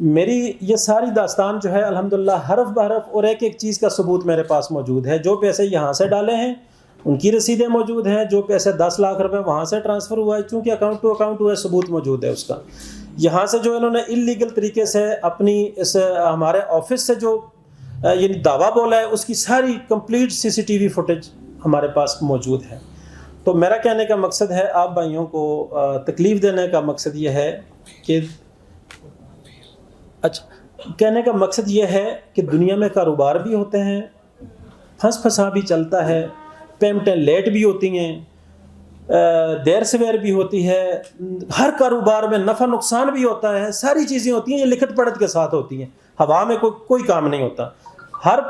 میری یہ ساری داستان جو ہے الحمدللہ حرف بحرف اور ایک ایک چیز کا ثبوت میرے پاس موجود ہے. جو پیسے یہاں سے ڈالے ہیں ان کی رسیدیں موجود ہیں, جو پیسے 10 لاکھ روپے وہاں سے ٹرانسفر ہوا ہے چونکہ اکاؤنٹ ٹو اکاؤنٹ ہوا ہے, ثبوت موجود ہے اس کا. یہاں سے جو انہوں نے انلیگل طریقے سے اپنی اس ہمارے آفس سے جو یعنی دعویٰ بولا ہے اس کی ساری کمپلیٹ CCTV فوٹیج ہمارے پاس موجود ہے. تو میرا کہنے کا مقصد ہے, آپ بھائیوں کو تکلیف دینے کا مقصد یہ ہے کہ کہنے کا مقصد یہ ہے کہ دنیا میں کاروبار بھی ہوتے ہیں, پھنسا بھی چلتا ہے, پیمنٹیں لیٹ بھی ہوتی ہیں, دیر سویر بھی ہوتی ہے, ہر کاروبار میں نفع نقصان بھی ہوتا ہے, ساری چیزیں ہوتی ہیں, یہ لکھت پڑھت کے ساتھ ہوتی ہیں. ہوا میں کوئی کام نہیں ہوتا. ہر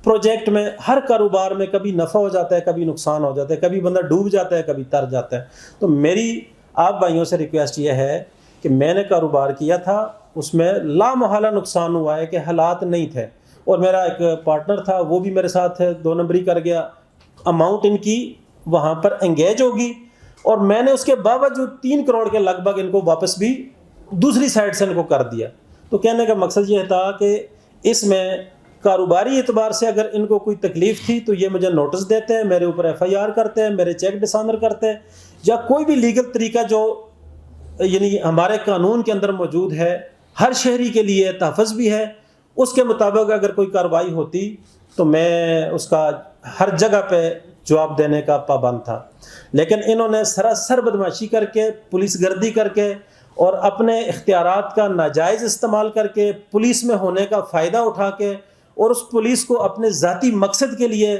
پروجیکٹ میں, ہر کاروبار میں کبھی نفع ہو جاتا ہے, کبھی نقصان ہو جاتا ہے, کبھی بندہ ڈوب جاتا ہے, کبھی تر جاتا ہے. تو میری آپ بھائیوں سے ریکویسٹ یہ ہے کہ میں نے کاروبار کیا تھا, اس میں لا محالہ نقصان ہوا ہے کہ حالات نہیں تھے, اور میرا ایک پارٹنر تھا وہ بھی میرے ساتھ 2 نمبری کر گیا. اماؤنٹ ان کی وہاں پر انگیج ہوگی, اور میں نے اس کے باوجود 3 کروڑ کے لگ بھگ ان کو واپس بھی دوسری سائڈ سے ان کو کر دیا. تو کہنے کا مقصد یہ تھا کہ اس میں کاروباری اعتبار سے اگر ان کو کوئی تکلیف تھی تو یہ مجھے نوٹس دیتے ہیں, میرے اوپر FIR کرتے ہیں, میرے چیک ڈسآنر کرتے ہیں, یا کوئی بھی لیگل طریقہ جو یعنی ہمارے قانون کے اندر موجود ہے, ہر شہری کے لیے تحفظ بھی ہے, اس کے مطابق اگر کوئی کارروائی ہوتی تو میں اس کا ہر جگہ پہ جواب دینے کا پابند تھا. لیکن انہوں نے سراسر بدمعاشی کر کے, پولیس گردی کر کے, اور اپنے اختیارات کا ناجائز استعمال کر کے, پولیس میں ہونے کا فائدہ اٹھا کے, اور اس پولیس کو اپنے ذاتی مقصد کے لیے,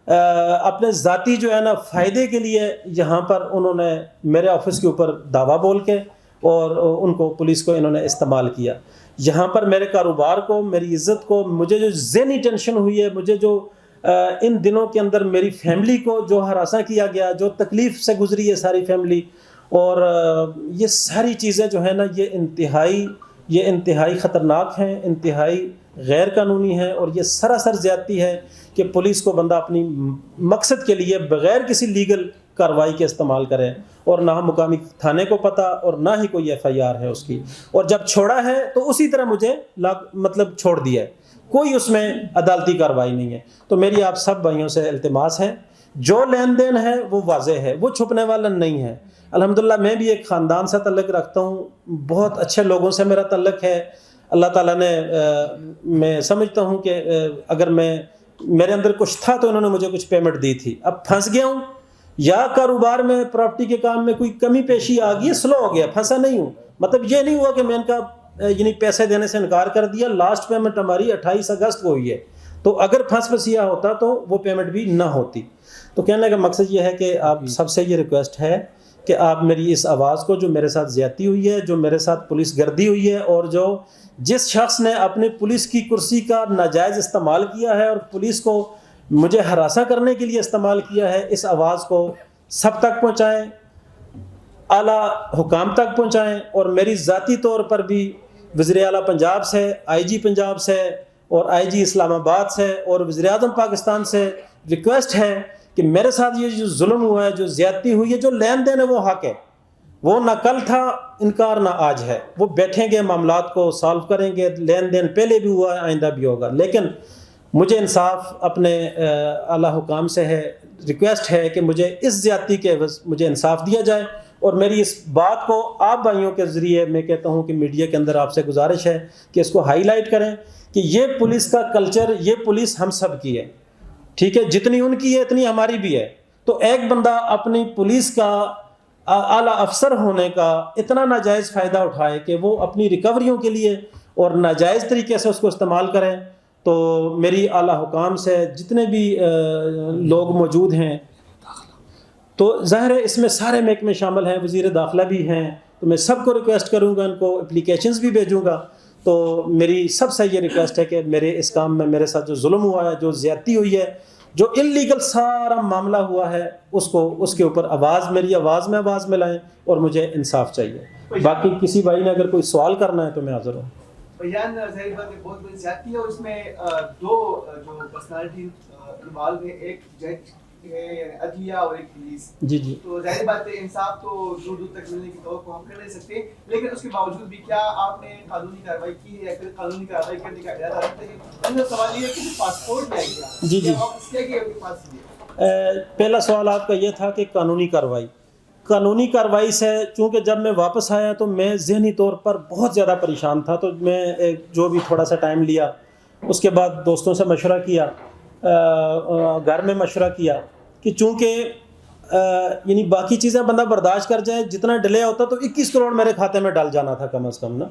اپنے ذاتی جو ہے نا فائدے کے لیے یہاں پر انہوں نے میرے آفس کے اوپر دعویٰ بول کے اور ان کو پولیس کو انہوں نے استعمال کیا. یہاں پر میرے کاروبار کو, میری عزت کو, مجھے جو ذہنی ٹینشن ہوئی ہے, مجھے جو ان دنوں کے اندر میری فیملی کو جو ہراساں کیا گیا, جو تکلیف سے گزری ہے ساری فیملی, اور یہ ساری چیزیں جو ہیں نا یہ انتہائی خطرناک ہیں, انتہائی غیر قانونی ہیں, اور یہ سراسر زیادتی ہے کہ پولیس کو بندہ اپنی مقصد کے لیے بغیر کسی لیگل کارروائی کے استعمال کرے, اور نہ مقامی تھانے کو پتہ اور نہ ہی کوئی FIR ہے اس کی, اور جب چھوڑا ہے تو اسی طرح مجھے مطلب چھوڑ دیا ہے, کوئی اس میں عدالتی کارروائی نہیں ہے. تو میری آپ سب بھائیوں سے التماس ہے, جو لین دین ہے وہ واضح ہے, وہ چھپنے والا نہیں ہے. الحمدللہ میں بھی ایک خاندان سے تعلق رکھتا ہوں, بہت اچھے لوگوں سے میرا تعلق ہے. اللہ تعالیٰ نے میں سمجھتا ہوں کہ اگر میرے اندر کچھ تھا تو انہوں نے مجھے کچھ پیمنٹ دی تھی. اب پھنس گیا ہوں, یا کاروبار میں پراپرٹی کے کام میں کوئی کمی پیشی آ گئی, سلو ہو گیا, پھنسا نہیں ہوں. مطلب یہ نہیں ہوا کہ میں ان کا یعنی پیسے دینے سے انکار کر دیا. لاسٹ پیمنٹ ہماری 28 اگست کو ہوئی ہے, تو اگر پھنسیا ہوتا تو وہ پیمنٹ بھی نہ ہوتی. تو کہنے کا مقصد یہ ہے کہ آپ سب سے یہ ریکویسٹ ہے کہ آپ میری اس آواز کو, جو میرے ساتھ زیادتی ہوئی ہے, جو میرے ساتھ پولیس گردی ہوئی ہے, اور جو جس شخص نے اپنی پولیس کی کرسی کا ناجائز استعمال کیا ہے اور پولیس کو مجھے ہراساں کرنے کے لیے استعمال کیا ہے, اس آواز کو سب تک پہنچائیں, اعلیٰ حکام تک پہنچائیں. اور میری ذاتی طور پر بھی وزیر اعلیٰ پنجاب سے, IG پنجاب سے, اور IG اسلام آباد سے, اور وزیر اعظم پاکستان سے ریکویسٹ ہے کہ میرے ساتھ یہ جو ظلم ہوا ہے, جو زیادتی ہوئی ہے, جو لین دین ہے وہ حق ہے, وہ نہ کل تھا انکار نہ آج ہے. وہ بیٹھیں گے, معاملات کو سالو کریں گے, لین دین پہلے بھی ہوا ہے, آئندہ بھی ہوگا. لیکن مجھے انصاف اپنے اعلیٰ حکام سے ہے, ریکویسٹ ہے کہ مجھے اس زیادتی کے عوض مجھے انصاف دیا جائے. اور میری اس بات کو آپ بھائیوں کے ذریعے میں کہتا ہوں کہ میڈیا کے اندر آپ سے گزارش ہے کہ اس کو ہائی لائٹ کریں کہ یہ پولیس کا کلچر, یہ پولیس ہم سب کی ہے, ٹھیک ہے, جتنی ان کی ہے اتنی ہماری بھی ہے. تو ایک بندہ اپنی پولیس کا اعلیٰ افسر ہونے کا اتنا ناجائز فائدہ اٹھائے کہ وہ اپنی ریکوریوں کے لیے اور ناجائز طریقے سے اس کو استعمال کریں. تو میری اعلیٰ حکام سے جتنے بھی لوگ موجود ہیں, تو ظاہر ہے اس میں سارے محکمے شامل ہیں, وزیر داخلہ بھی ہیں, تو میں سب کو ریکویسٹ کروں گا, ان کو اپلیکیشنز بھی بھیجوں گا. تو میری سب سے یہ ریکویسٹ ہے کہ میرے اس کام میں میرے ساتھ جو ظلم ہوا ہے, جو زیادتی ہوئی ہے, جو انلیگل سارا معاملہ ہوا ہے, اس کے اوپر میری آواز میں آواز ملائیں, اور مجھے انصاف چاہیے. باقی کسی بھائی نے اگر کوئی سوال کرنا ہے تو میں حاضر ہوں. بیان ظاہر بات ہے بہت بڑی زیادتی ہے, اور اس میں 2 جو پرسنالٹی انوالو ہے, ایک جج کی ہے یعنی عدلیہ اور ایک پولیس. جی جی تو ظاہر بات ہے انصاف تو دور دور تک ملنے کی توقع ہم کر نہیں سکتے, لیکن اس کے باوجود بھی کیا آپ نے قانونی کارروائی کی ہے یا پھر قانونی کارروائی کرنے کا ارادہ رکھتے ہیں؟ میرا سوال یہ ہے کہ پاسپورٹ لے گیا جی جی واپس کیا گیا آپ کے پاس یہ؟ پہلا سوال آپ کا یہ تھا کہ قانونی کارروائی سے چونکہ جب میں واپس آیا تو میں ذہنی طور پر بہت زیادہ پریشان تھا, تو میں جو بھی تھوڑا سا ٹائم لیا, اس کے بعد دوستوں سے مشورہ کیا, گھر میں مشورہ کیا کہ چونکہ یعنی باقی چیزیں بندہ برداشت کر جائے, جتنا ڈیلے ہوتا تو 21 کروڑ میرے کھاتے میں ڈال جانا تھا کم از کم نا.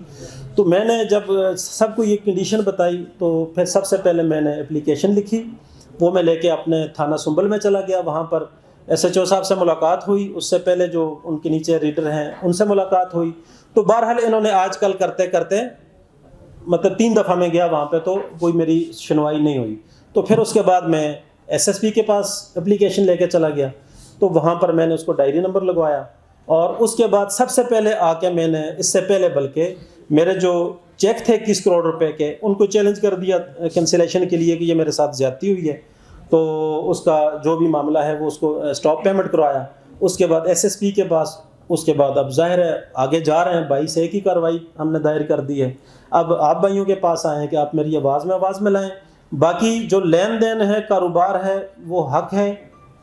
تو میں نے جب سب کو یہ کنڈیشن بتائی تو پھر سب سے پہلے میں نے اپلیکیشن لکھی, وہ میں لے کے اپنے تھانہ سنبل میں چلا گیا. وہاں پر ایس ایچ او صاحب سے ملاقات ہوئی, اس سے پہلے جو ان کے نیچے ریڈر ہیں ان سے ملاقات ہوئی. تو بہرحال انہوں نے آج کل کرتے کرتے مطلب 3 دفعہ میں گیا وہاں پہ, تو کوئی میری سنوائی نہیں ہوئی. تو پھر اس کے بعد میں ایس ایس پی کے پاس اپلیکیشن لے کے چلا گیا, تو وہاں پر میں نے اس کو ڈائری نمبر لگوایا, اور اس کے بعد سب سے پہلے آ کے میں نے اس سے پہلے بلکہ میرے جو چیک تھے 21 کروڑ روپے کے ان کو چیلنج کر دیا کینسلیشن کے لیے کہ یہ میرے ساتھ زیادتی ہوئی ہے. تو اس کا جو بھی معاملہ ہے وہ اس کو اسٹاپ پیمنٹ کروایا. اس کے بعد ایس ایس پی کے پاس, اس کے بعد اب ظاہر ہے آگے جا رہے ہیں, 22 کی کارروائی ہم نے دائر کر دی ہے. اب آپ بھائیوں کے پاس آئے ہیں کہ آپ میری آواز میں لائیں. باقی جو لین دین ہے, کاروبار ہے, وہ حق ہے,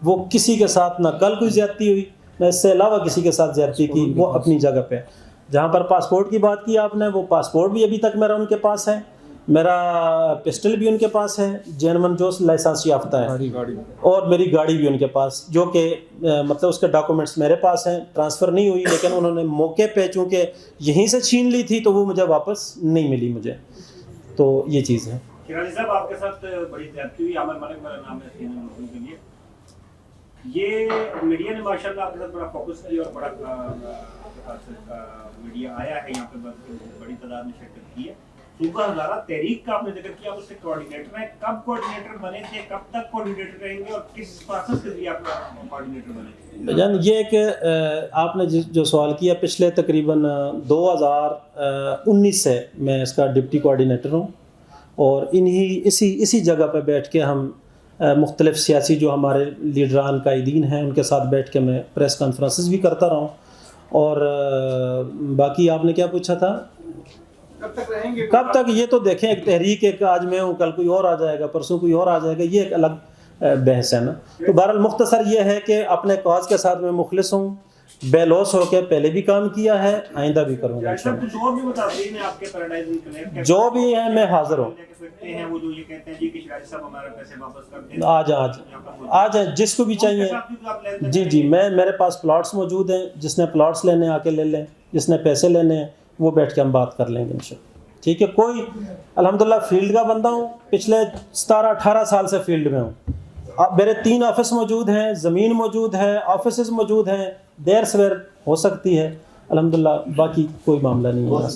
وہ کسی کے ساتھ نہ کل کوئی زیادتی ہوئی نہ اس سے علاوہ کسی کے ساتھ زیادتی کی, وہ اپنی جگہ پہ. جہاں پر پاسپورٹ کی بات کی آپ نے, وہ پاسپورٹ بھی ابھی تک میرا ان کے پاس ہے, میرا پسٹل بھی ان کے پاس ہے, جین جوس لائسنس یافتہ ہے, اور میری گاڑی بھی ان کے پاس, جو کہ مطلب اس کے ڈاکومنٹس میرے پاس ہیں. ٹرانسفر نہیں ہوئی, لیکن انہوں نے موقع پہ چونکہ یہیں سے چھین لی تھی تو وہ مجھے واپس نہیں ملی مجھے. تو یہ چیز ہے. شیراز صاحب آپ کے ساتھ بڑی زیادتی ہوئی, عامر ملک میرا نام ہے, کے لیے یہ میڈیا نے ماشاءاللہ آپ کے ساتھ بڑا فوکس کیا اور بڑا میڈیا آیا ہے یہاں پہ, بڑی تعداد میں شرکت کی ہے. صوبہ ہزارہ تحریک کا آپ نے ذکر کیا, اس سے کوآرڈینیٹر ہیں, کب کوآرڈینیٹر بنے تھے, کب تک کوآرڈینیٹر رہیں گے, اور کس پروسیس کے ذریعے آپ کوآرڈینیٹر بنے تھے؟ جان یہ کہ آپ نے جو سوال کیا, پچھلے تقریباً 2019 سے میں اس کا ڈپٹی کوآرڈینیٹر ہوں, اور اسی جگہ پہ بیٹھ کے ہم مختلف سیاسی جو ہمارے لیڈران قائدین ہیں ان کے ساتھ بیٹھ کے میں پریس کانفرنسز بھی کرتا رہا ہوں. اور باقی آپ نے کیا پوچھا تھا, کب تک رہیں گے؟ کب تک, یہ تو دیکھیں ایک تحریک ہے کہ آج میں ہوں, کل کوئی اور آ جائے گا, پرسوں کوئی اور آ جائے گا, یہ ایک الگ بحث ہے نا. تو بہرحال مختصر یہ ہے کہ اپنے کاز کے ساتھ میں مخلص ہوں, بے لوس ہو کے پہلے بھی کام کیا ہے, آئندہ بھی کروں گا. جو بھی متاثرین ہیں آپ کے پیراڈائز انقلاب جو بھی ہیں میں حاضر ہوں. ہیں وہ جو یہ کہتے ہیں جی کہ شیراز صاحب ہمارے پیسے واپس کر دیں, آ جائیں جس کو بھی چاہیے. جی جی میرے پاس پلاٹس موجود ہیں, جس نے پلاٹس لینے آ کے لے لیں, جس نے پیسے لینے ہیں وہ بیٹھ کے ہم بات کر لیں گے انشاءاللہ. ٹھیک ہے, کوئی الحمدللہ فیلڈ کا بندہ ہوں, پچھلے 17-18 سال سے فیلڈ میں ہوں. میرے 3 آفس موجود ہیں, زمین موجود ہے, آفیسز موجود ہیں, دیر سویر ہو سکتی ہے الحمدللہ, باقی کوئی معاملہ نہیں ہے.